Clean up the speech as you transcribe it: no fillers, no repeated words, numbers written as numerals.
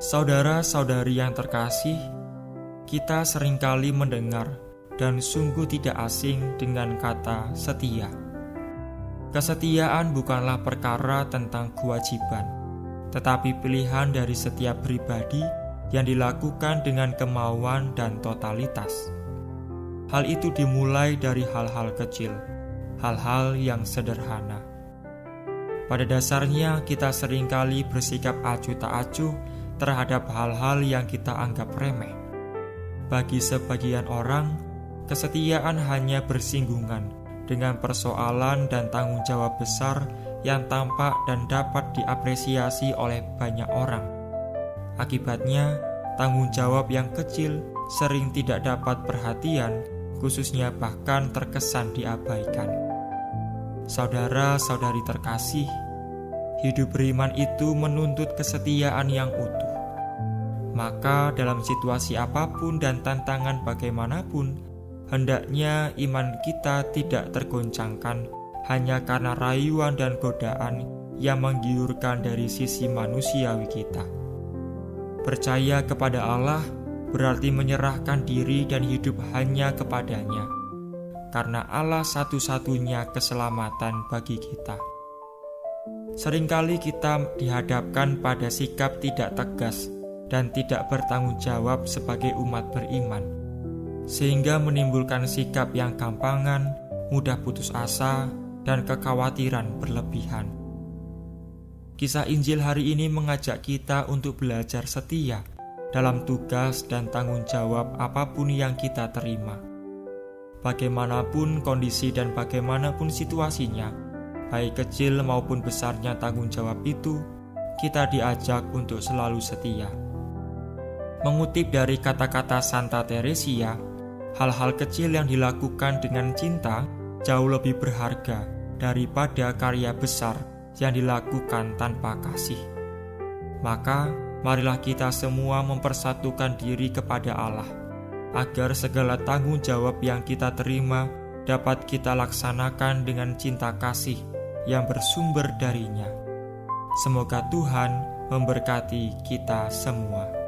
Saudara-saudari yang terkasih, kita seringkali mendengar dan sungguh tidak asing dengan kata setia. Kesetiaan bukanlah perkara tentang kewajiban, tetapi pilihan dari setiap pribadi yang dilakukan dengan kemauan dan totalitas. Hal itu dimulai dari hal-hal kecil, hal-hal yang sederhana. Pada dasarnya kita seringkali bersikap acuh tak acuh terhadap hal-hal yang kita anggap remeh. Bagi sebagian orang, kesetiaan hanya bersinggungan dengan persoalan dan tanggung jawab besar yang tampak dan dapat diapresiasi oleh banyak orang. Akibatnya, tanggung jawab yang kecil sering tidak dapat perhatian, khususnya bahkan terkesan diabaikan. Saudara-saudari terkasih, hidup beriman itu menuntut kesetiaan yang utuh. Maka dalam situasi apapun dan tantangan bagaimanapun, hendaknya iman kita tidak tergoncangkan hanya karena rayuan dan godaan yang menggiurkan dari sisi manusiawi kita. Percaya kepada Allah berarti menyerahkan diri dan hidup hanya kepadanya, karena Allah satu-satunya keselamatan bagi kita. Seringkali kita dihadapkan pada sikap tidak tegas dan tidak bertanggung jawab sebagai umat beriman, sehingga menimbulkan sikap yang gampangan, mudah putus asa, dan kekhawatiran berlebihan. Kisah Injil hari ini mengajak kita untuk belajar setia dalam tugas dan tanggung jawab apapun yang kita terima. Bagaimanapun kondisi dan bagaimanapun situasinya, baik kecil maupun besarnya tanggung jawab itu, kita diajak untuk selalu setia. Mengutip dari kata-kata Santa Teresia, hal-hal kecil yang dilakukan dengan cinta jauh lebih berharga daripada karya besar yang dilakukan tanpa kasih. Maka, marilah kita semua mempersatukan diri kepada Allah, agar segala tanggung jawab yang kita terima dapat kita laksanakan dengan cinta kasih yang bersumber darinya. Semoga Tuhan memberkati kita semua.